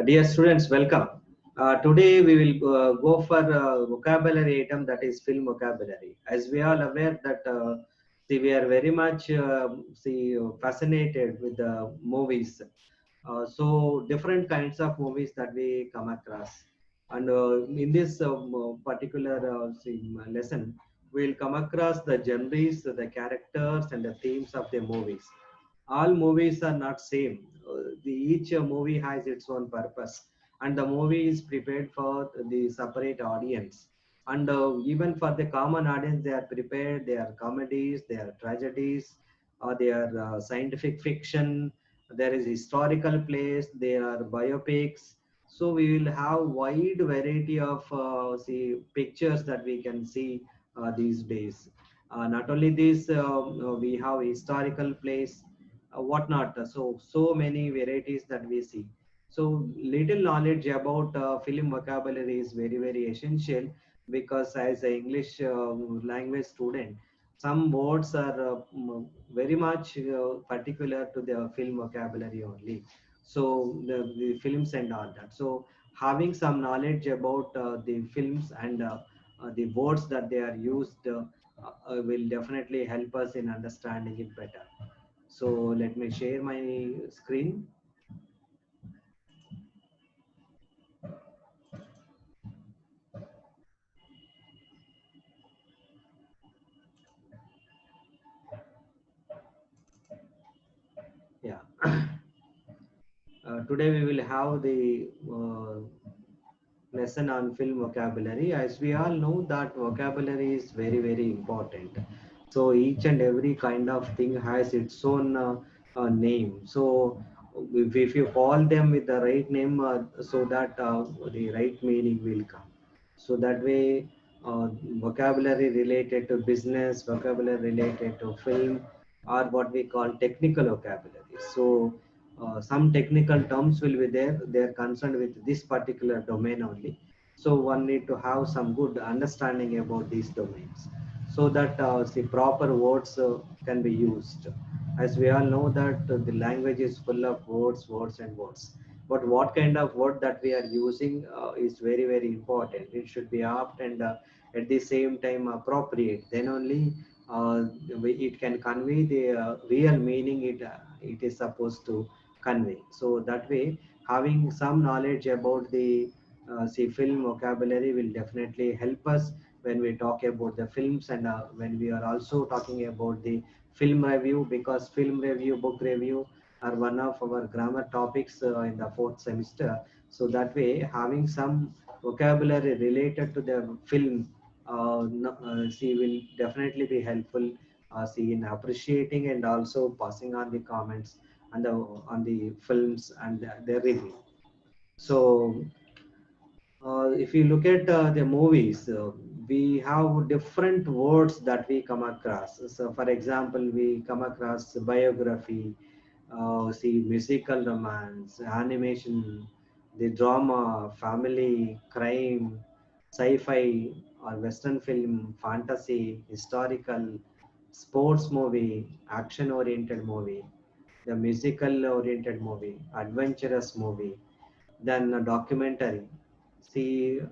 Dear students, welcome. Today we will go for vocabulary item, that is film vocabulary. As we are aware that we are very much fascinated with the movies. So different kinds of movies that we come across. And in this particular lesson, we will come across the genres, the characters and the themes of the movies. All movies are not same. Each movie has its own purpose, and the movie is prepared for the separate audience. And even for the common audience, they are prepared. They are comedies, they are tragedies, or they are scientific fiction. There is historical plays, there are biopics. So we will have wide variety of pictures that we can see these days. Not only this, we have historical plays, whatnot. So many varieties that we see. So little knowledge about film vocabulary is very essential, because as an English language student, some words are very much particular to the film vocabulary only. So the films and all that. So having some knowledge about the films and the words that they are used will definitely help us in understanding it better. So let me share my screen. Yeah. Today we will have the lesson on film vocabulary. As we all know that vocabulary is very important. So each and every kind of thing has its own name. So if you call them with the right name, so that the right meaning will come. So that way, vocabulary related to business, vocabulary related to film, or what we call technical vocabulary. So some technical terms will be there. They are concerned with this particular domain only. So one need to have some good understanding about these domains, so that the proper words can be used. As we all know that the language is full of words and words. But what kind of word that we are using is very important. It should be apt and at the same time appropriate. Then only it can convey the real meaning it is supposed to convey. So that way, having some knowledge about the film vocabulary will definitely help us when we talk about the films, and when we are also talking about the film review, because film review, book review are one of our grammar topics in the fourth semester. So that way, having some vocabulary related to the film will definitely be helpful in appreciating and also passing on the comments on the films and their review. So if you look at the movies, we have different words that we come across. So, for example, we come across biography, musical romance, animation, the drama, family, crime, sci-fi or Western film, fantasy, historical, sports movie, action-oriented movie, the musical-oriented movie, adventurous movie, then a documentary. See,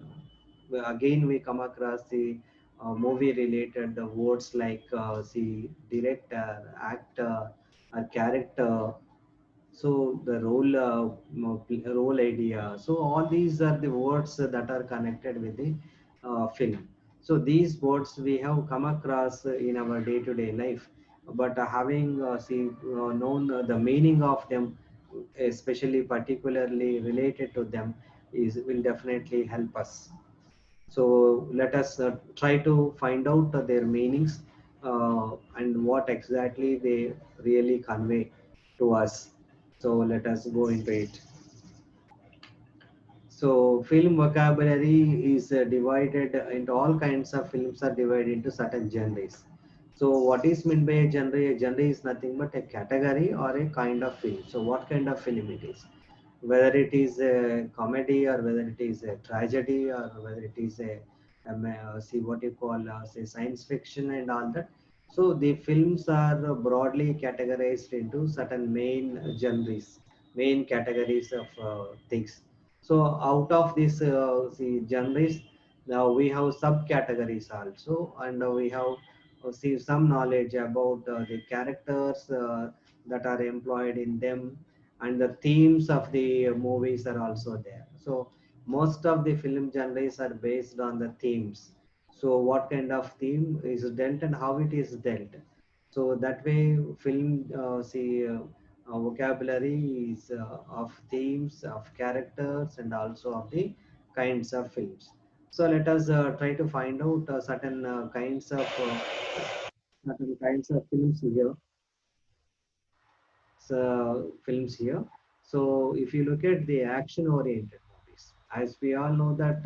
again we come across the movie related the words like director, actor, or character. So the role idea. So all these are the words that are connected with the film. So these words we have come across in our day-to-day life, but having known the meaning of them, especially particularly related to them, is will definitely help us. So let us try to find out their meanings and what exactly they really convey to us. So let us go into it. So film vocabulary is divided into all kinds of films are divided into certain genres. So what is meant by a genre? A genre is nothing but a category or a kind of film. So what kind of film it is? Whether it is a comedy or whether it is a tragedy or whether it is see what you call say science fiction and all that. So the films are broadly categorized into certain main genres, main categories of things. So out of this see genres, now we have subcategories also, and we have see some knowledge about the characters that are employed in them, and the themes of the movies are also there. So most of the film genres are based on the themes. So what kind of theme is dealt and how it is dealt. So that way, film vocabulary is of themes, of characters, and also of the kinds of films. So let us try to find out certain kinds of films here. Films here. So if you look at the action-oriented movies, as we all know that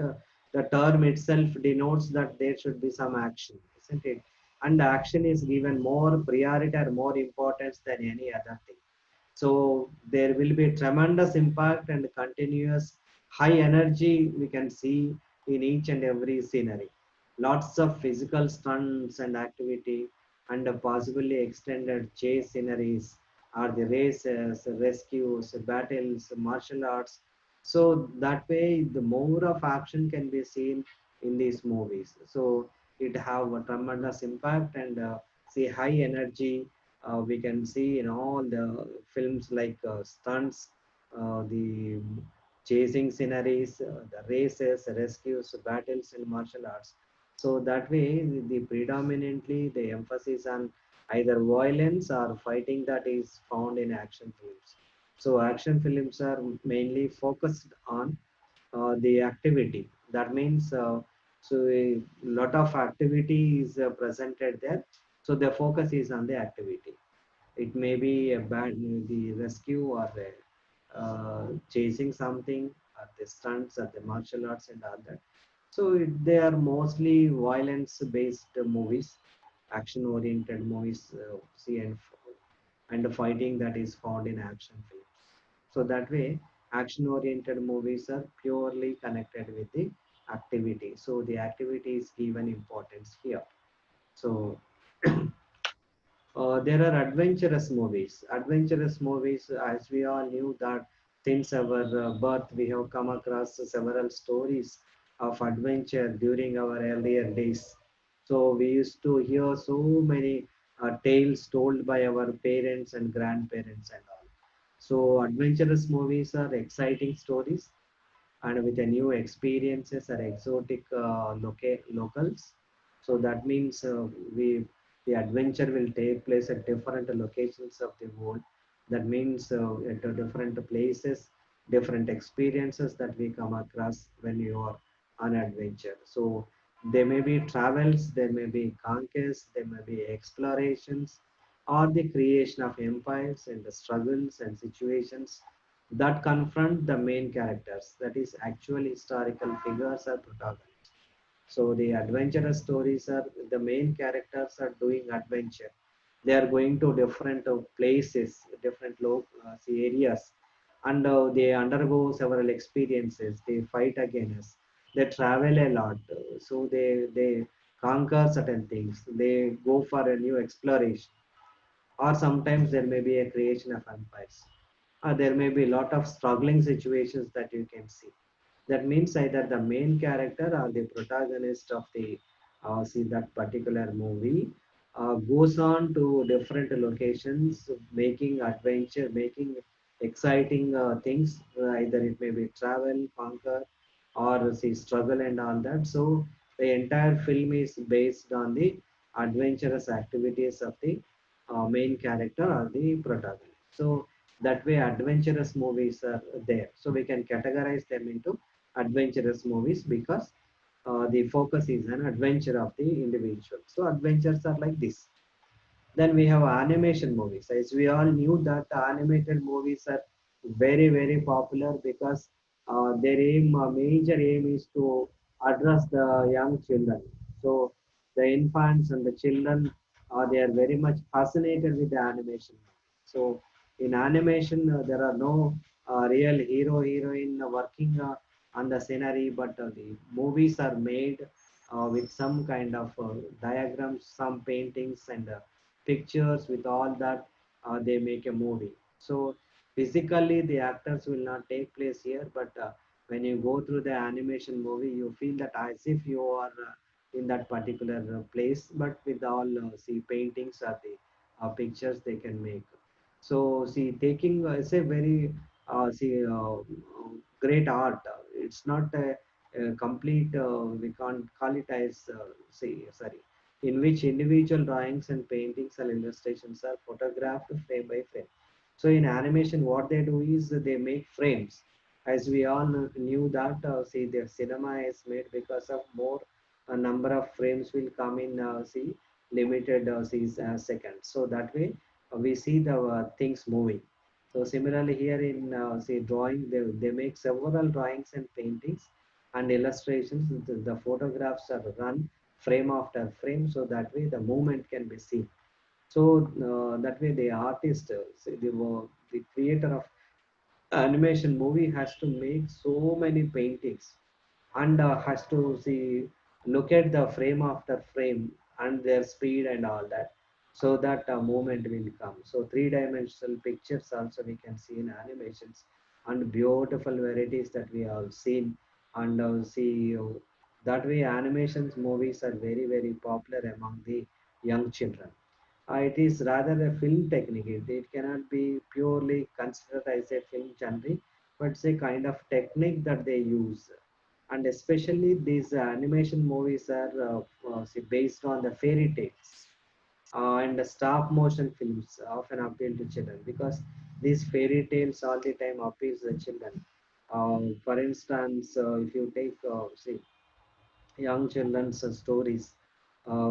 the term itself denotes that there should be some action, isn't it? And action is given more priority or more importance than any other thing. So there will be tremendous impact and continuous high energy we can see in each and every scenery. Lots of physical stunts and activity, and possibly extended chase sceneries are the races, rescues, battles, martial arts. So that way, the more of action can be seen in these movies. So it have a tremendous impact and see high energy. We can see in all the films like stunts, the chasing sceneries, the races, rescues, battles, and martial arts. So that way, the predominantly the emphasis on either violence or fighting that is found in action films. So action films are mainly focused on the activity. That means so a lot of activity is presented there. So the focus is on the activity. It may be a bad the rescue or chasing something, or the stunts, or the martial arts, and all that. So they are mostly violence-based movies, action-oriented movies. See and the fighting that is found in action films. So that way, action-oriented movies are purely connected with the activity. So the activity is given importance here. So there are adventurous movies. Adventurous movies, as we all knew that since our birth, we have come across several stories of adventure during our earlier days. So we used to hear so many tales told by our parents and grandparents and all. So adventurous movies are exciting stories and with a new experiences or exotic locals. So that means we the adventure will take place at different locations of the world. That means at different places, different experiences that we come across when you are on adventure. So there may be travels, there may be conquests, there may be explorations, or the creation of empires and the struggles and situations that confront the main characters, that is actual historical figures or protagonists. So the adventurous stories are the main characters are doing adventure. They are going to different places, different areas, and they undergo several experiences. They fight against. They travel a lot, so they conquer certain things. They go for a new exploration, or sometimes there may be a creation of empires. There may be a lot of struggling situations that you can see. That means either the main character or the protagonist of the see that particular movie goes on to different locations, making adventure, making exciting things. Either it may be travel, conquer, or see struggle and all that. So the entire film is based on the adventurous activities of the main character or the protagonist. So that way adventurous movies are there. So we can categorize them into adventurous movies because the focus is an adventure of the individual. So adventures are like this. Then we have animation movies. As we all knew that animated movies are very, very popular because their aim, major aim is to address the young children. So the infants and the children, they are very much fascinated with the animation. So in animation, there are no real hero, heroine working on the scenery, but the movies are made with some kind of diagrams, some paintings, and pictures. With all that, they make a movie. So physically the actors will not take place here, but When you go through the animation movie, you feel that as if you are in that particular place, but with all see paintings or the pictures they can make. So see, taking is a very see great art. It's not a complete. We can't call it as see sorry, in which individual drawings and paintings and illustrations are photographed frame by frame. So in animation, what they do is they make frames. As we all knew that, see, the cinema is made because of more a number of frames will come in, see, limited seconds. So that way, we see the things moving. So similarly here in say drawing, they make several drawings and paintings and illustrations. The photographs are run frame after frame, so that way the movement can be seen. So that way the artist, say the creator of animation movie has to make so many paintings and has to see look at the frame after frame and their speed and all that, so that movement will come. So three-dimensional pictures also we can see in animations, and beautiful varieties that we have seen. And see that way animations movies are very very popular among the young children. It is rather a film technique. It cannot be purely considered as a film genre, but it's a kind of technique that they use. And especially these animation movies are see, based on the fairy tales and the stop motion films often appeal to children because these fairy tales all the time appeals the children. For instance, if you take see young children's stories.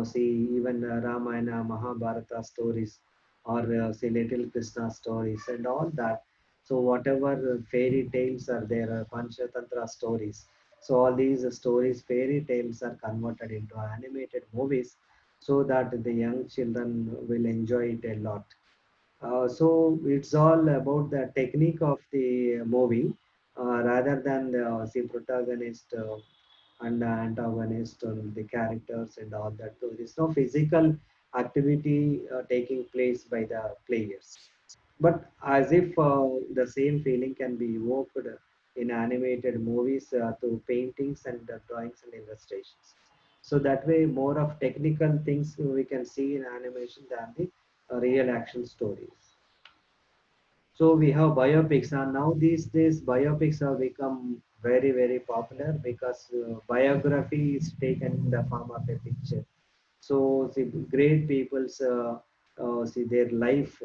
See, even Ramayana, Mahabharata stories, or say Little Krishna stories, and all that. So, whatever fairy tales are there, Panchatantra stories. So, all these stories, fairy tales are converted into animated movies so that the young children will enjoy it a lot. So it's all about the technique of the movie rather than the protagonist and the antagonist and the characters and all that. So there is no physical activity taking place by the players. But as if the same feeling can be evoked in animated movies through paintings and drawings and illustrations. So that way, more of technical things we can see in animation than the real action stories. So we have biopics, and now these days biopics have become very very popular because biography is taken in the form of a picture. So see, great people's see their life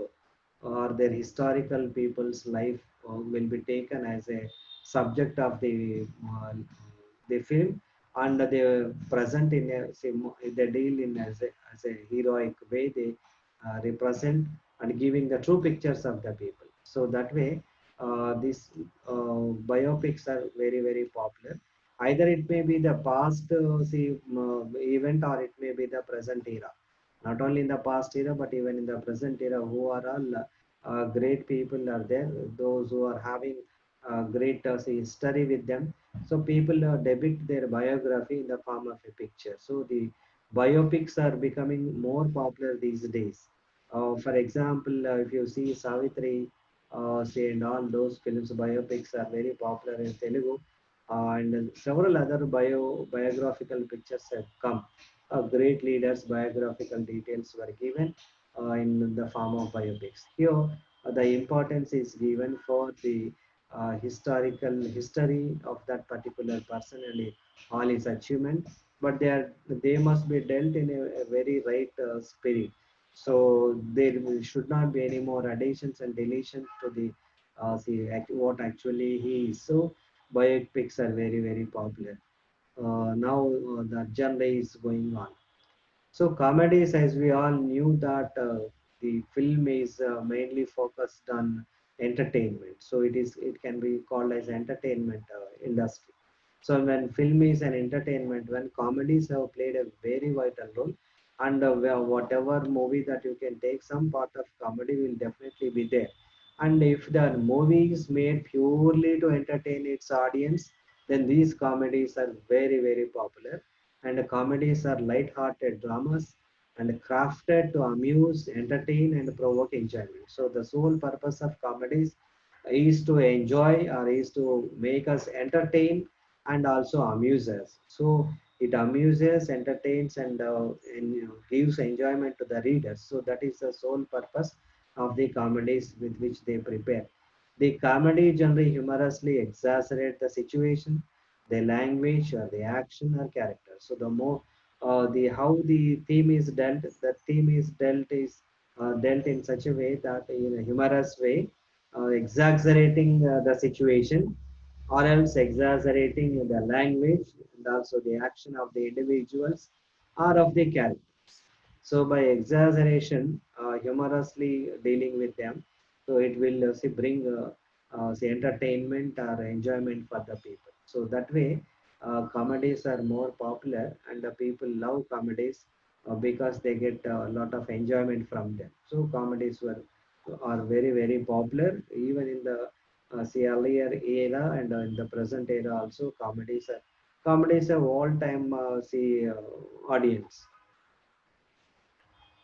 or their historical people's life will be taken as a subject of the film, and they present in a say, they deal in as a heroic way. They represent and giving the true pictures of the people. So that way, these biopics are very very popular. Either it may be the past event, or it may be the present era. Not only in the past era, but even in the present era, who are all great people are there. Those who are having great history with them. So people depict their biography in the form of a picture. So the biopics are becoming more popular these days. For example, if you see Savitri, say, and all those films, biopics are very popular in Telugu, and several other biographical pictures have come. Great leaders' biographical details were given in the form of biopics. Here, the importance is given for the historical history of that particular person and all his achievement, but they must be dealt in a very right spirit. So there should not be any more additions and deletions to the what actually he is. So biopics are very very popular. Now the genre is going on. So comedies, as we all knew that the film is mainly focused on entertainment. So it can be called as entertainment industry. So when film is an entertainment, when comedies have played a very vital role, and whatever movie that you can take, some part of comedy will definitely be there. And if the movie is made purely to entertain its audience, then these comedies are very very popular, and the comedies are light-hearted dramas and crafted to amuse, entertain, and provoke enjoyment. So the sole purpose of comedies is to enjoy or is to make us entertain and also amuse us. So it amuses, entertains, and gives enjoyment to the readers. So that is the sole purpose of the comedies with which they prepare. The comedy generally humorously exaggerate the situation, the language, or the action or character. So the more the how the theme is dealt, the theme is dealt in such a way that in a humorous way, exaggerating the situation or else exaggerating the language and also the action of the individuals or of the characters. So by exaggeration, humorously dealing with them, so it will say bring say entertainment or enjoyment for the people. So that way, comedies are more popular and the people love comedies because they get a lot of enjoyment from them. So comedies are very popular even in the say earlier era and in the present era also comedies are all time see audience.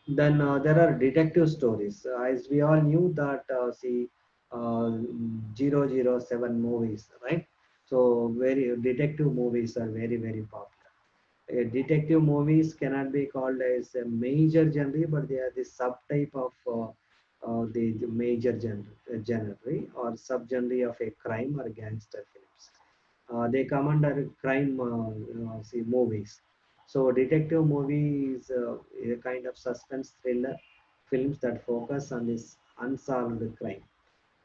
Then there are detective stories. As we all knew that see 007 movies, right? So very detective movies are very popular. Detective movies cannot be called as a major genre, but they are the subtype of the major genre or subgenre of a crime or gangster films. They come under crime see movies. So detective movie is a kind of suspense thriller films that focus on this unsolved crime.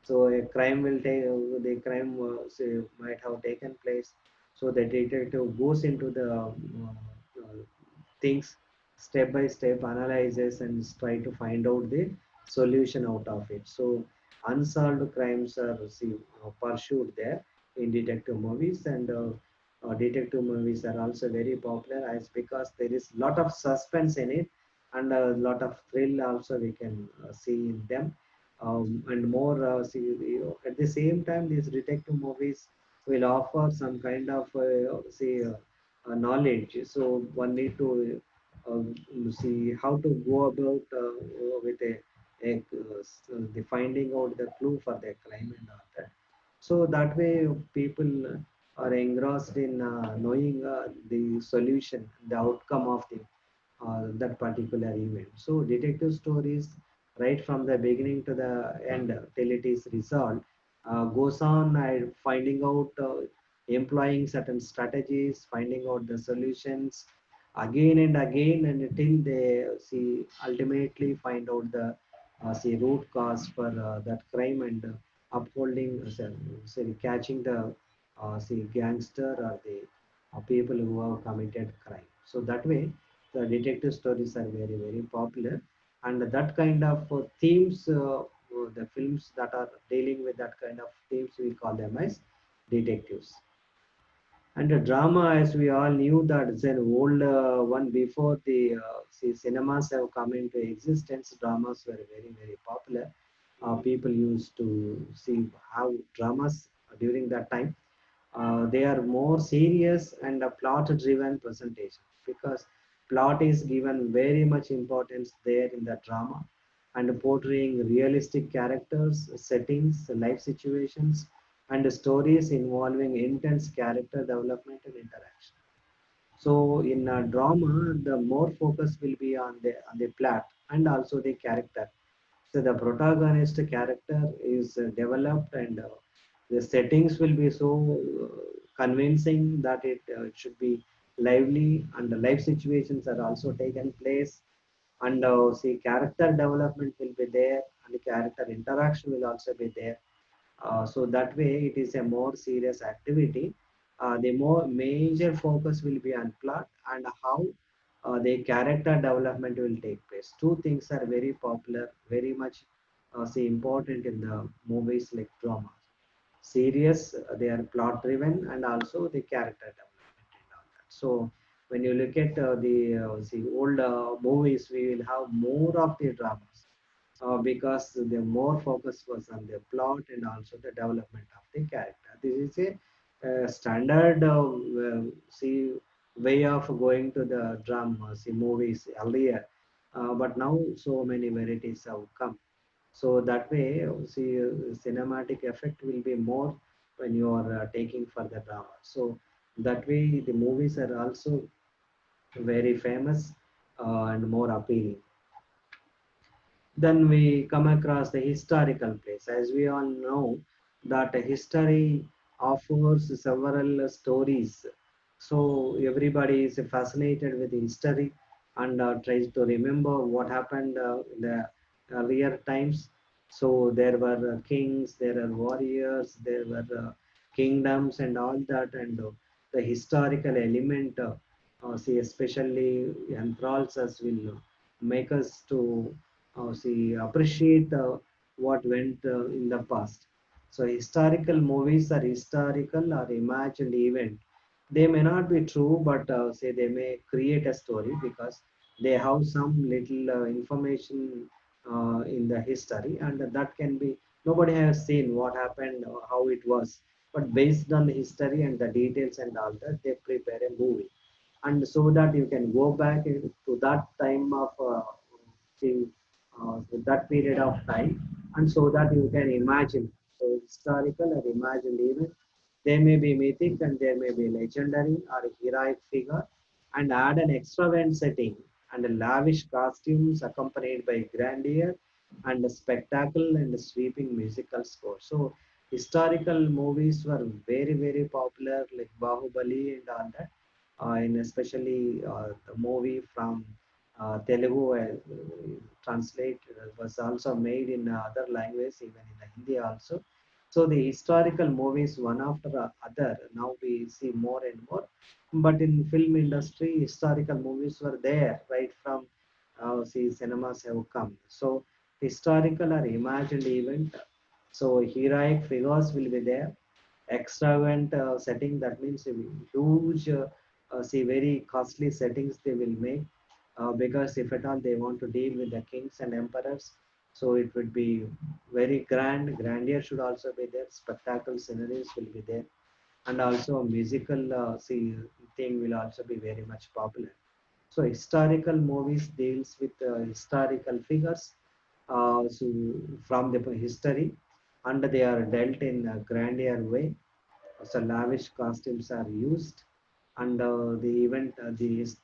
So a crime will take the crime say, might have taken place. So the detective goes into the things step by step, analyzes and try to find out the solution out of it. So unsolved crimes are see, pursued there in detective movies and detective movies are also very popular as because there is lot of suspense in it and a lot of thrill also we can see in them and more see, at the same time these detective movies will offer some kind of say knowledge. So one need to see how to go about with the finding out the clue for the crime and all that. So that way people are engrossed in knowing the solution, the outcome of that particular event. So detective stories, right from the beginning to the end till it is resolved, goes on finding out, employing certain strategies, finding out the solutions again and again, and until they see ultimately find out the see root cause for that crime and upholding, say catching the see gangster or the people who have committed crime. So that way the detective stories are very popular and that kind of themes the films that are dealing with that kind of themes we call them as detectives. And the drama, as we all knew, that is an old one before the see, cinemas have come into existence. Dramas were very popular. People used to see how dramas during that time they are more serious and a plot driven presentation because plot is given very much importance there in the drama and portraying realistic characters, settings, life situations, and stories involving intense character development and interaction. So in a drama, the more focus will be on the plot and also the character. So the protagonist character is developed and the settings will be so convincing that it should be lively and the life situations are also taken place and see character development will be there and the character interaction will also be there. So that way it is a more serious activity. The more major focus will be on plot and how the character development will take place. Two things are very popular, very much say important in the movies like drama. Serious, they are plot driven and also the character development and all that. So when you look at the old movies, we will have more of the dramas because the more focus was on the plot and also the development of the character. This is a standard see way of going to the drama, see movies earlier, but now so many varieties have come. So that way, see, cinematic effect will be more when you are taking for the drama. So that way, the movies are also very famous and more appealing. Then we come across the historical place. As we all know, that history offers several stories. So everybody is fascinated with history and tries to remember what happened in the earlier times. So there were kings, there were warriors, there were kingdoms and all that, and the historical element, see, especially enthralls us, will make us to see appreciate what went in the past. So historical movies are historical or imagined event. They may not be true, but say they may create a story because they have some little information in the history, and that can be, nobody has seen what happened or how it was, but based on the history and the details and all that, they prepare a movie, and so that you can go back to that time of see, that period of time, and so that you can imagine. So historical or imagined event, they may be mythic and there may be legendary or heroic figure, and add an extravagant setting and lavish costumes accompanied by grandeur and a spectacle and a sweeping musical score. So historical movies were very very popular, like Bahubali and all that, and especially the movie from Telugu, translate was also made in other languages, even in Hindi also. So the historical movies, one after other, now we see more and more. But in film industry, historical movies were there right from see cinemas have come. So historical or imagined event. So heroic figures will be there, extravagant setting, that means a huge see very costly settings they will make, because if at all they want to deal with the kings and emperors, so it would be very grand. Grandeur should also be there, spectacle sceneries will be there, and also a musical see thing will also be very much popular. So historical movies deals with historical figures, so from the history, and they are dealt in a grandeur way. So lavish costumes are used, and the event,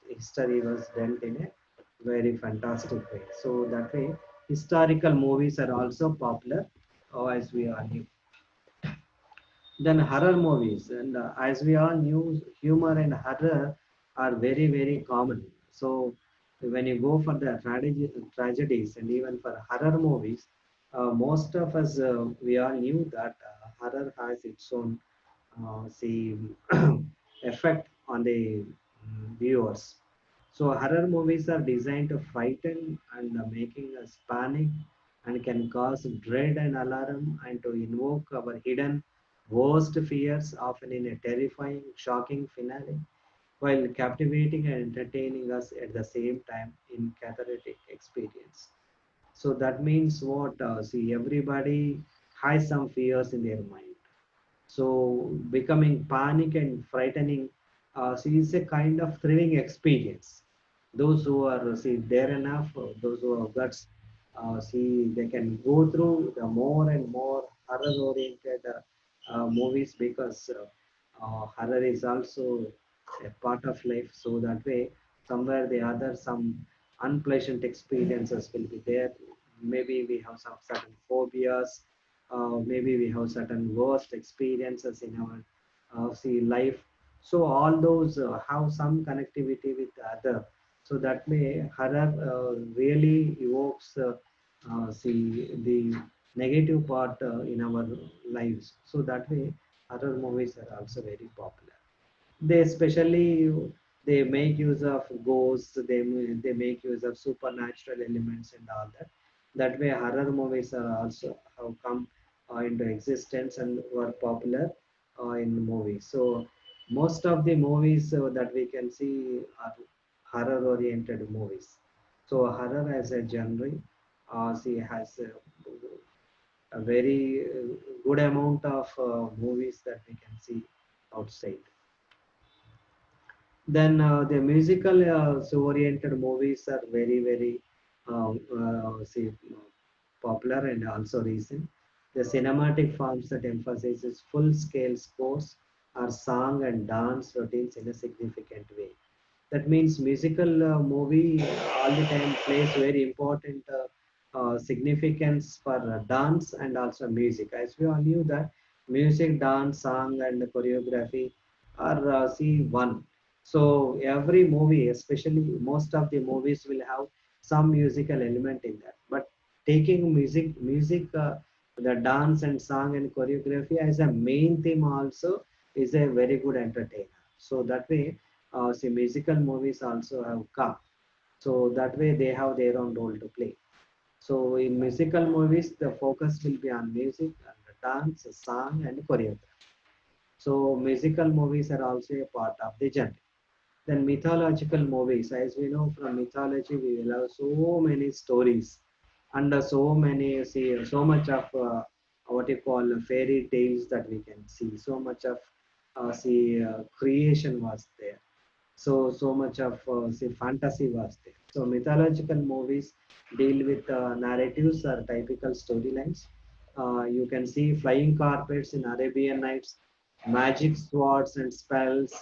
history was dealt in a very fantastic way. So that way, historical movies are also popular, as we all knew. Then horror movies, and as we all knew, humor and horror are very very common. So when you go for the tragedies and even for horror movies, most of us we all knew that horror has its own see effect on the viewers. So horror movies are designed to frighten and making us panic, and can cause dread and alarm, and to invoke our hidden worst fears, often in a terrifying, shocking finale, while captivating and entertaining us at the same time in cathartic experience. So that means what? See, everybody has some fears in their mind, so becoming panic and frightening, see, is a kind of thrilling experience. Those who are see dare enough, those who have guts, see, they can go through the more and more horror-oriented movies, because horror is also a part of life. So that way, somewhere the other, some unpleasant experiences will be there. Maybe we have some certain phobias, maybe we have certain worst experiences in our see life. So all those have some connectivity with the other. So that way horror really evokes see the negative part in our lives. So that way horror movies are also very popular. They especially, they make use of ghosts, they make use of supernatural elements and all that. That way horror movies are also have come into existence and were popular in movies. So most of the movies that we can see are horror oriented movies. So horror as a genre, see, has a very good amount of movies that we can see outside. Then the musical so oriented movies are very very see, popular and also recent. The cinematic forms that emphasizes full-scale scores or song and dance routines in a significant way. That means musical movie all the time plays very important significance for dance and also music. As we all knew that music, dance, song, and choreography are see one. So every movie, especially most of the movies, will have some musical element in that. But taking the dance and song and choreography as a main theme also is a very good entertainer. So that way, see, musical movies also have come. So that way they have their own role to play. So in musical movies, the focus will be on music, and the dance, song, and choreography. So musical movies are also a part of the genre. Then mythological movies, as we know from mythology, we will have so many stories and so many, see, so much of what you call fairy tales that we can see. So much of creation was there. So much of say fantasy was there. So mythological movies deal with narratives or typical storylines. You can see flying carpets in Arabian Nights, magic swords and spells,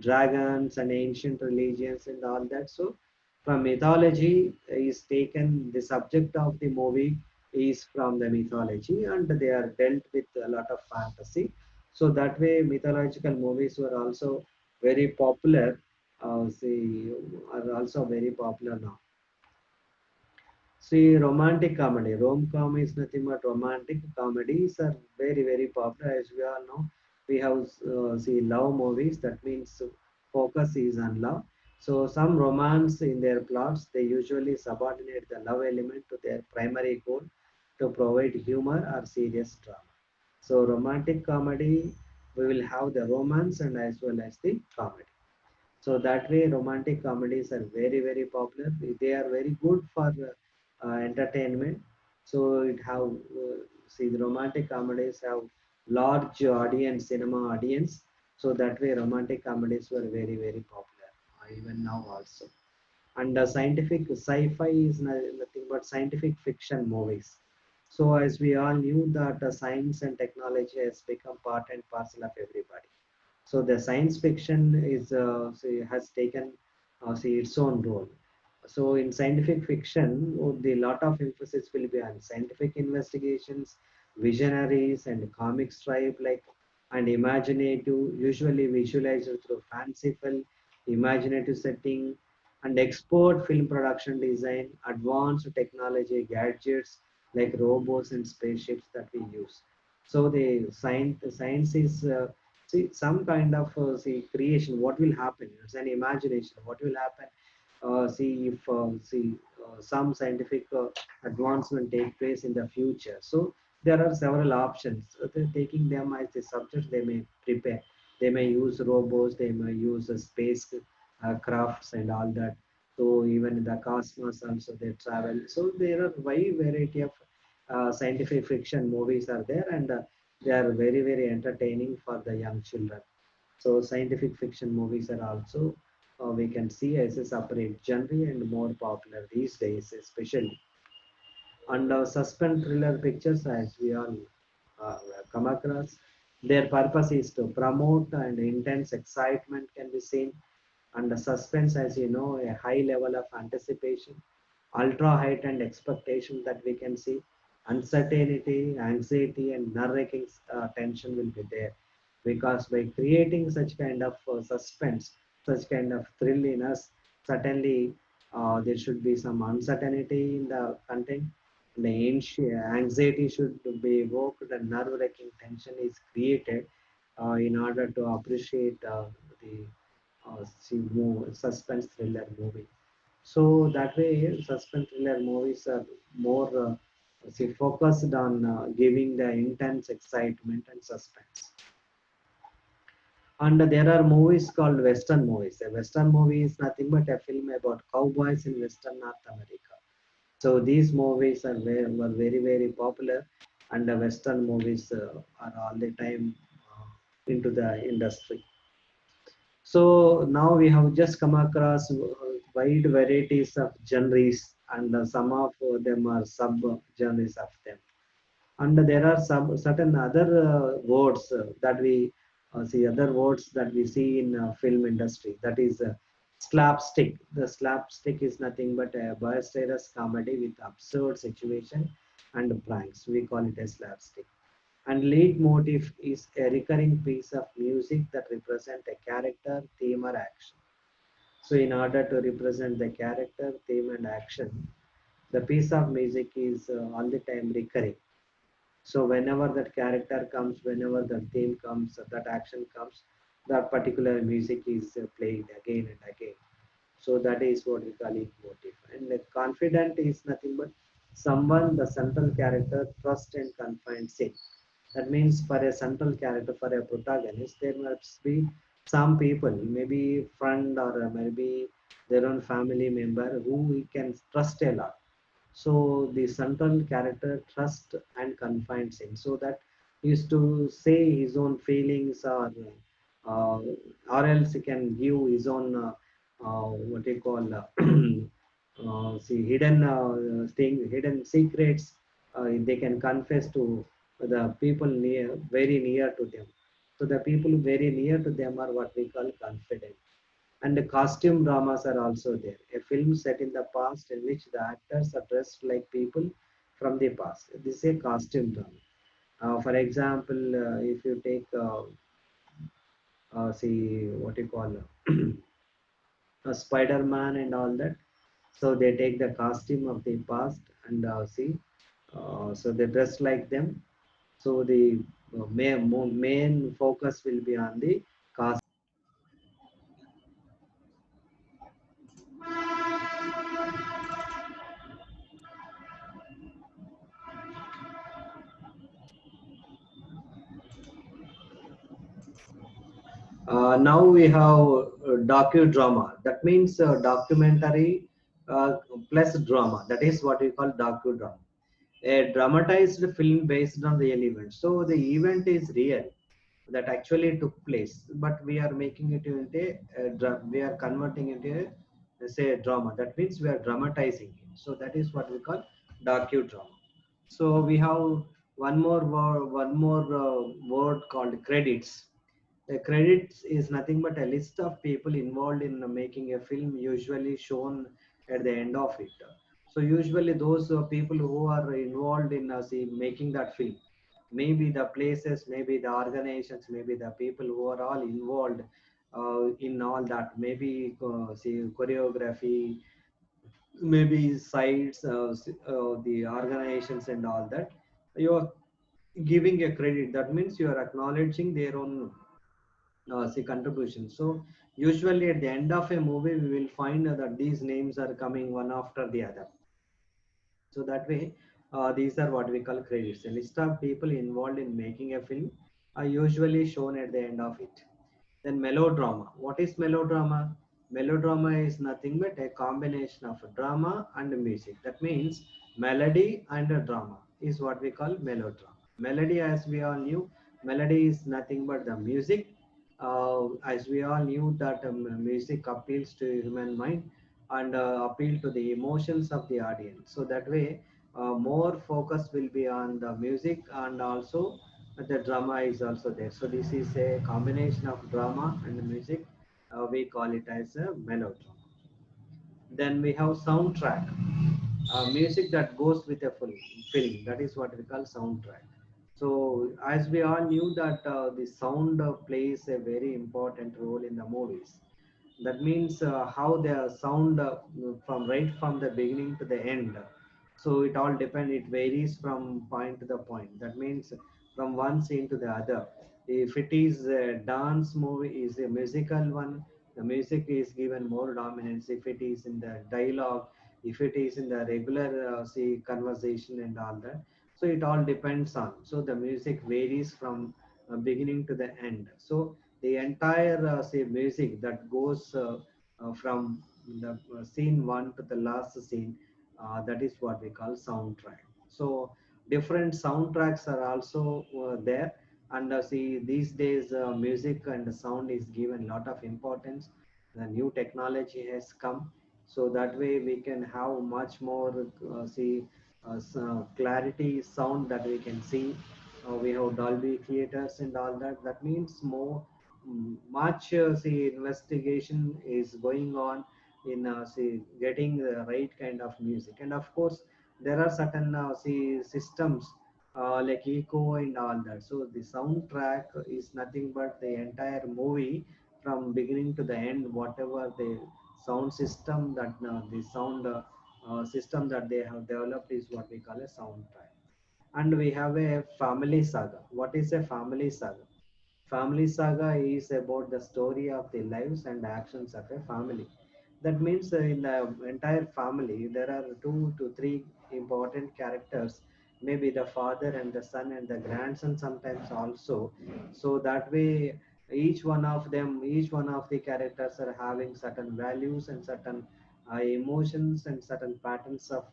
dragons and ancient religions and all that. So from mythology is taken the subject of the movie is from the mythology and they are dealt with a lot of fantasy. So that way mythological movies were also very popular, see, are also very popular now. See, romantic comedy. Rom-com is nothing but romantic comedies are very, very popular. As we all know, we have see love movies. That means focus is on love. So some romance in their plots, they usually subordinate the love element to their primary goal to provide humor or serious drama. So romantic comedy, we will have the romance and as well as the comedy. So that way, romantic comedies are very, very popular. They are very good for entertainment. So it have see the romantic comedies have large audience, cinema audience. So that way, romantic comedies were very, very popular even now also. And scientific sci-fi is nothing but scientific fiction movies. So as we all knew that science and technology has become part and parcel of everybody. So the science fiction is has taken its own role. So in scientific fiction, the lot of emphasis will be on scientific investigations, visionaries, and comic stripe like and imaginative, usually visualized through fanciful, imaginative setting, and expert film production design, advanced technology gadgets like robots and spaceships that we use. So the science is see some kind of see creation. What will happen? It's an imagination. What will happen? See if some scientific advancement take place in the future. So there are several options. Taking them as the subject, they may prepare. They may use robots. They may use space crafts and all that. So even in the cosmos also they travel. So there are wide variety of scientific fiction movies are there, and they are very very entertaining for the young children. So scientific fiction movies are also we can see as a separate genre and more popular these days, especially. And suspense thriller pictures, as we all come across, their purpose is to promote and intense excitement can be seen, and the suspense, as you know, a high level of anticipation, ultra heightened expectation that we can see, uncertainty, anxiety, and nerve-wracking tension will be there. Because by creating such kind of suspense, such kind of thrill in us, certainly there should be some uncertainty in the content. The anxiety should be evoked, and nerve-wracking tension is created in order to appreciate the suspense thriller movie. So that way, suspense thriller movies are more focused on giving the intense excitement and suspense. And there are movies called Western movies. A Western movie is nothing but a film about cowboys in Western North America. So these movies were very, very popular, and the Western movies are all the time into the industry. So now we have just come across wide varieties of genres, and some of them are sub genres of them. And there are some certain other words that we see, other words that we see in film industry, that is slapstick. The slapstick is nothing but a boisterous comedy with absurd situation and pranks. We call it a slapstick. And leitmotif is a recurring piece of music that represent a character, theme, or action. So in order to represent the character, theme, and action, the piece of music is all the time recurring. So whenever that character comes, whenever that theme comes, that action comes, that particular music is played again and again. So that is what we call it motive. And the confident is nothing but someone the central character trust and confines in. That means for a central character, for a protagonist, there must be some people, maybe friend or maybe their own family member who we can trust a lot. So the central character trust and confines him, so that he is to say his own feelings, uh, or else he can give his own what you call see hidden thing, hidden secrets. They can confess to the people near, very near to them. So the people very near to them are what we call confident. And the costume dramas are also there. A film set in the past in which the actors are dressed like people from the past. This is a costume drama. For example, if you take, see what you call Spider-Man and all that, so they take the costume of the past and see, so they dress like them. So the main focus will be on the costume. Now we have docudrama. That means documentary plus drama. That is what we call docudrama. A dramatized film based on real events. So the event is real, that actually took place, but we are making it into we are converting it into a, say, a drama. That means we are dramatizing it. So that is what we call docudrama. So we have one more word called credits. The credits is nothing but a list of people involved in making a film, usually shown at the end of it. So usually those people who are involved in see, making that film, maybe the places, maybe the organizations, maybe the people who are all involved in all that, maybe see choreography, maybe sites, the organizations and all that. You are giving a credit. That means you are acknowledging their own say contribution. So usually at the end of a movie, we will find that these names are coming one after the other. So that way, these are what we call credits. A list of people involved in making a film are usually shown at the end of it. Then melodrama. What is melodrama? Melodrama is nothing but a combination of drama and music. That means melody and a drama is what we call melodrama. Melody, as we all knew, melody is nothing but the music. As we all knew that music appeals to human mind and appeal to the emotions of the audience. So that way, more focus will be on the music, and also the drama is also there. So this is a combination of drama and music. We call it as a melodrama. Then we have soundtrack, music that goes with a full film. That is what we call soundtrack. So as we all knew that the sound plays a very important role in the movies. That means how the sound from right from the beginning to the end. So it all depends. It varies from point to the point. That means from one scene to the other. If it is a dance movie, is a musical one, the music is given more dominance. If it is in the dialogue, if it is in the regular say conversation and all that, so it all depends on. So the music varies from beginning to the end. So the entire say music that goes from the scene one to the last scene, that is what we call soundtrack. So different soundtracks are also there. And see, these days music and sound is given a lot of importance. The new technology has come, So that way we can have much more see clarity sound that we can see. We have Dolby theaters and all that. That means more much see investigation is going on in see getting the right kind of music. And of course there are certain see systems like echo and all that. So the soundtrack is nothing but the entire movie from beginning to the end, whatever the sound system that the sound system that they have developed is what we call a soundtrack. And we have a family saga. What is a family saga? Family saga is about the story of the lives and actions of a family. That means in the entire family, there are 2 to 3 important characters, maybe the father and the son and the grandson sometimes also. So that way, each one of them, each one of the characters are having certain values and certain emotions and certain patterns of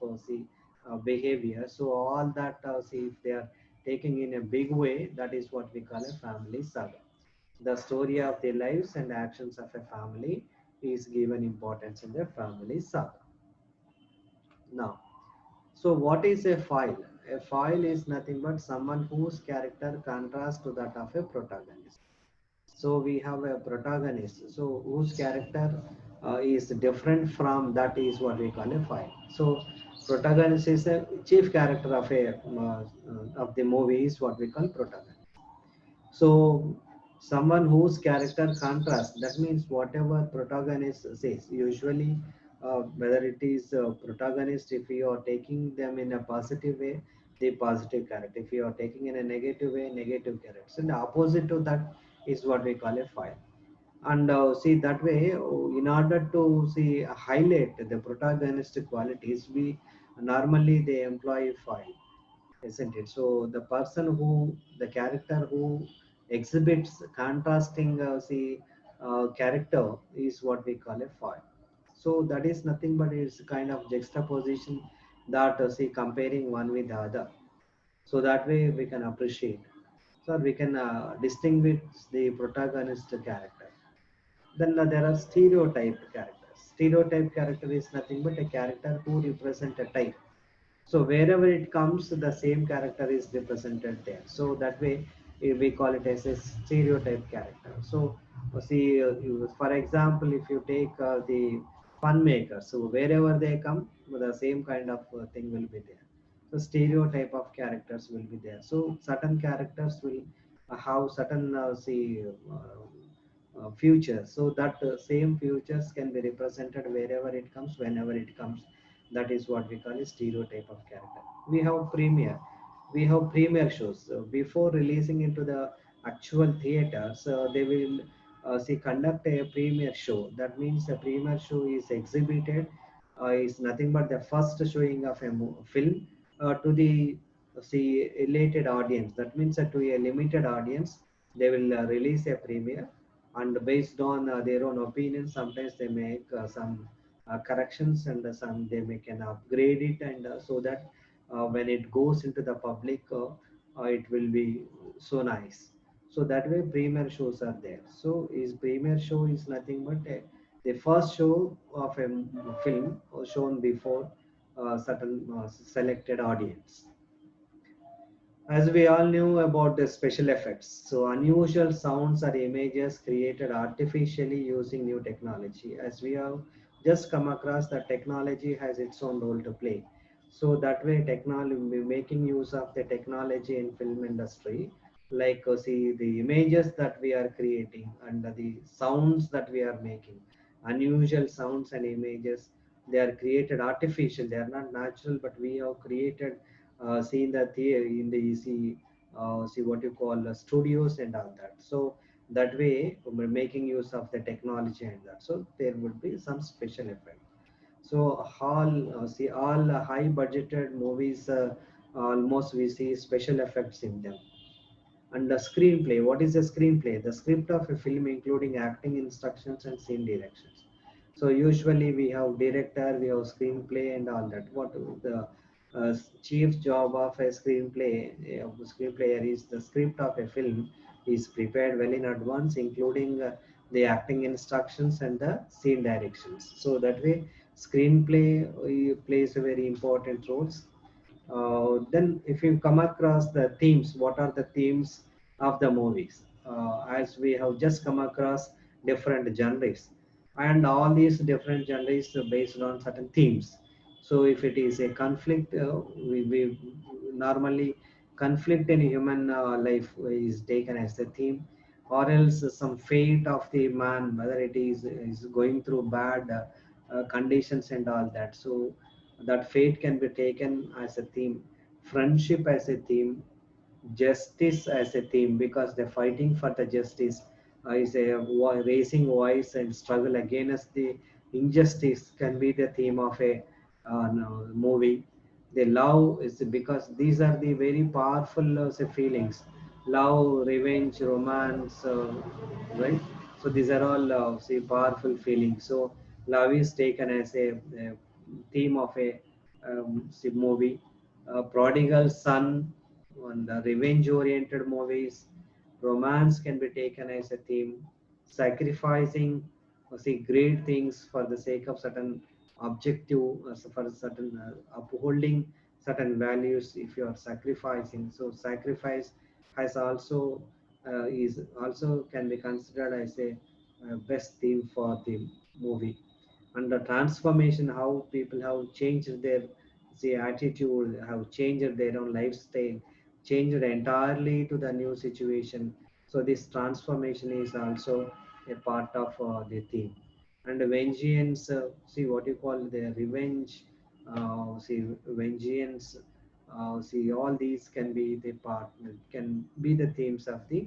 behavior. So all that, see, if they are taking in a big way, that is what we call a family saga. The story of the lives and actions of a family is given importance in the family saga. Now, so what is a foil? A foil is nothing but someone whose character contrasts to that of a protagonist. So we have a protagonist, so whose character is different from that is what we call a foil. So protagonist is a chief character of a of the movie is what we call protagonist. So someone whose character contrasts, that means whatever protagonist says, usually whether it is protagonist, if you are taking them in a positive way, the positive character. If you are taking in a negative way, negative character. And the opposite to that is what we call a foil. And see that way, in order to see highlight the protagonist qualities, we normally they employ foil, isn't it? So the person who, the character who exhibits contrasting character is what we call a foil. So that is nothing but it's kind of juxtaposition that see comparing one with the other. So that way we can appreciate. So we can distinguish the protagonist character. Then there are stereotype characters. Stereotype character is nothing but a character who represent a type. So wherever it comes, the same character is represented there. So that way, we call it as a stereotype character. So see, for example, if you take the fun makers, so wherever they come, the same kind of thing will be there. So stereotype of characters will be there. So certain characters will have certain futures. So that same futures can be represented wherever it comes, whenever it comes. That is what we call a stereotype of character. We have premiere. We have premiere shows. Before releasing into the actual theaters, they will see conduct a premiere show. That means a premiere show is exhibited, is nothing but the first showing of a film to the see related audience. That means to a limited audience, they will release a premiere, and based on their own opinion, sometimes they make some corrections, and some they make an upgrade it, and so that when it goes into the public, it will be so nice. So that way premiere shows are there. So is premiere show is nothing but the first show of a film shown before certain selected audience. As we all knew about the special effects, so unusual sounds or images created artificially using new technology. As we have just come across, that technology has its own role to play. So that way, technology making use of the technology in film industry, like see the images that we are creating and the sounds that we are making, unusual sounds and images, they are created artificial. They are not natural, but we have created see in the theater in the see what you call studios and all that. So that way we're making use of the technology and that. So there would be some special effect. So all see all high budgeted movies, almost we see special effects in them. And the screenplay, what is a screenplay? The script of a film including acting instructions and scene directions. So usually we have director, we have screenplay and all that. What the chief job of a screenplay, screenplayer is the script of a film is prepared well in advance, including the acting instructions and the scene directions. So that way Screenplay plays a very important roles. Then if you come across the themes, what are the themes of the movies? As we have just come across different genres, and all these different genres are based on certain themes. So if it is a conflict, we normally conflict in human life is taken as the theme, or else some fate of the man, whether it is going through bad conditions and all that. So that fate can be taken as a theme, friendship as a theme, justice as a theme, because they're fighting for the justice, is a raising voice and struggle against the injustice can be the theme of a no, movie. The love is because these are the very powerful say, feelings: love, revenge, romance, right? So these are all say powerful feelings. So love is taken as a theme of a say, movie. Prodigal son and revenge oriented movies. Romance can be taken as a theme. Sacrificing see great things for the sake of certain objective, so for certain upholding certain values. If you are sacrificing, so sacrifice has also is also can be considered as a best theme for the movie. And the transformation, how people have changed their the attitude, have changed their own lifestyle, changed entirely to the new situation. So this transformation is also a part of the theme. And vengeance, see what you call the revenge, see vengeance, see all these can be the part, can be the themes of the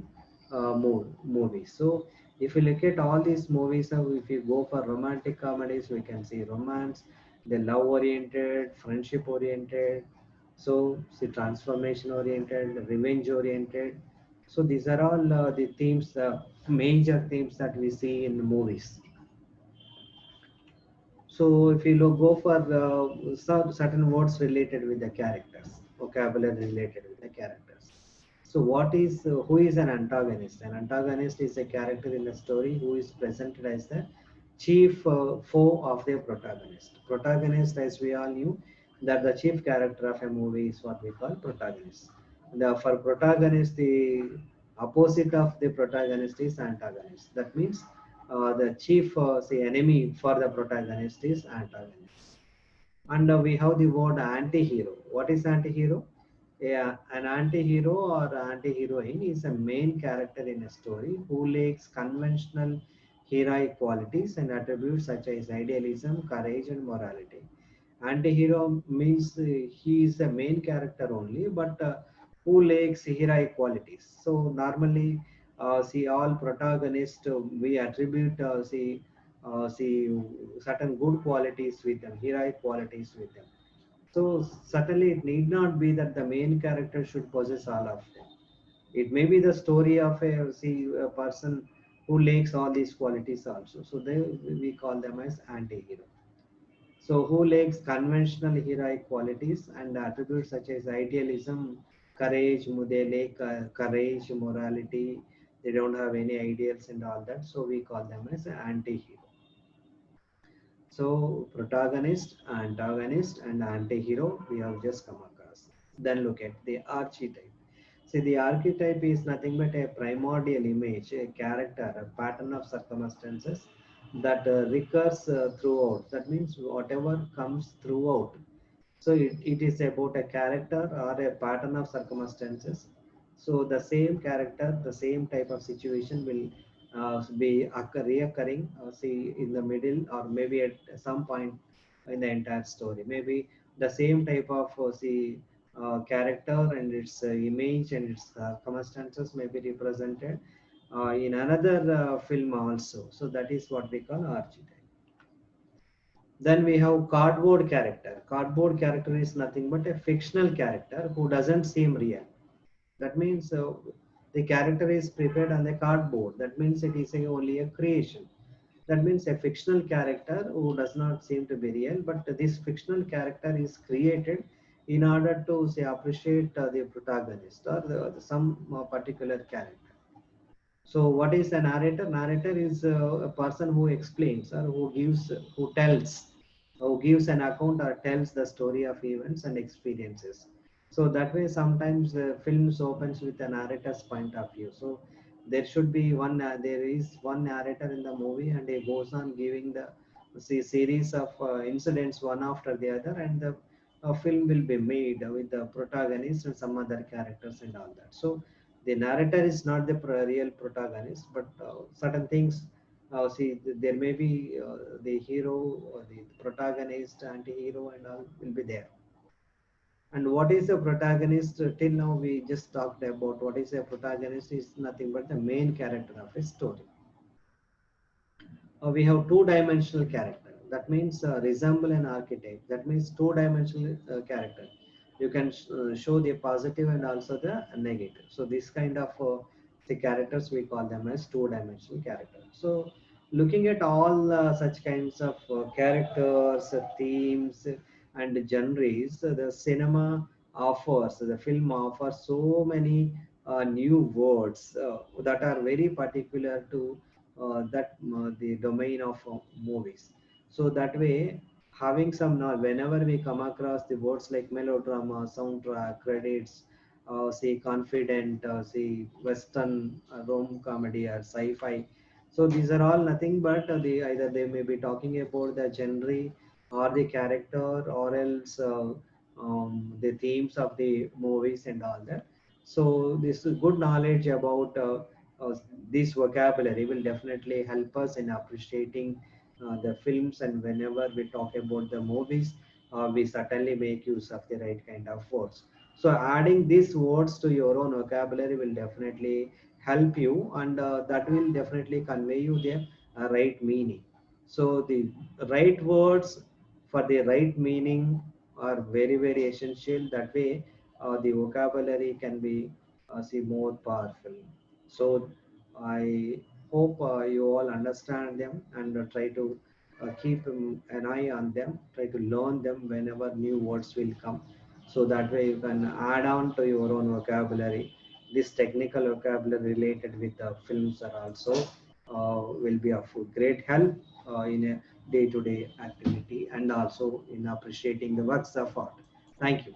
movie. So if you look at all these movies, if you go for romantic comedies, we can see romance, the love oriented, friendship oriented, so see transformation oriented, revenge oriented. So these are all the themes, major themes that we see in movies. So if you go for some certain words related with the characters, vocabulary related with the characters. So what is who is an antagonist? An antagonist is a character in a story who is presented as the chief foe of the protagonist. Protagonist, as we all knew, that the chief character of a movie is what we call protagonist. For protagonist, the opposite of the protagonist is antagonist. That means the chief say enemy for the protagonist is antagonist. And we have the word anti-hero. What is anti-hero? Yeah, an anti-hero or anti-heroine is a main character in a story who lacks conventional heroic qualities and attributes such as idealism, courage, and morality. Anti-hero means he is a main character only, but who lacks heroic qualities. So normally, see all protagonists, we attribute see certain good qualities with them, heroic qualities with them. So certainly, it need not be that the main character should possess all of them. It may be the story of a person who lacks all these qualities also. So they we call them as anti-hero. So who lacks conventional heroic qualities and attributes such as idealism, courage, they lack courage, morality. They don't have any ideals and all that. So we call them as anti-hero. So protagonist, antagonist, and anti-hero we have just come across. Then look at the archetype. See, the archetype is nothing but a primordial image, a character, a pattern of circumstances that recurs throughout. That means whatever comes throughout. So it is about a character or a pattern of circumstances. So the same character, the same type of situation will be reoccurring, see in the middle or maybe at some point in the entire story. Maybe the same type of see character and its image and its circumstances may be represented in another film also. So that is what we call archetype. Then we have cardboard character. Cardboard character is nothing but a fictional character who doesn't seem real. That means the character is prepared on the cardboard. That means it is only a creation. That means a fictional character who does not seem to be real, but this fictional character is created in order to say appreciate the protagonist or some particular character. So what is a narrator? Narrator is a person who explains or who gives, who tells. who gives an account or tells the story of events and experiences. So that way, sometimes films opens with a narrator's point of view. So there should be one. There is one narrator in the movie, and he goes on giving the series of incidents one after the other, and the film will be made with the protagonist and some other characters and all that. So the narrator is not the real protagonist, but certain things there may be the hero or the protagonist, anti-hero, and all will be there. And what is a protagonist? Till now, we just talked about what is a protagonist is nothing but the main character of a story. We have two-dimensional character. That means resemble an archetype. That means two-dimensional character. You can show the positive and also the negative. So this kind of the characters we call them as two-dimensional characters. So looking at all such kinds of characters, themes, and genres, the cinema offers, the film offers so many new words that are very particular to the domain of movies. So that way, having some now, whenever we come across the words like melodrama, soundtrack, credits, say confident, say western rom comedy or sci-fi. So these are all nothing but the either they may be talking about the genre or the character or else the themes of the movies and all that. So this is good knowledge about this vocabulary will definitely help us in appreciating the films, and whenever we talk about the movies, we certainly make use of the right kind of words. So adding these words to your own vocabulary will definitely help you, and that will definitely convey you the right meaning. So the right words for the right meaning are very very essential. That way the vocabulary can be see more powerful. So I hope you all understand them and try to keep an eye on them, try to learn them whenever new words will come. So that way you can add on to your own vocabulary. This technical vocabulary related with the films are also will be of great help in a day-to-day activity and also in appreciating the works of art. Thank you.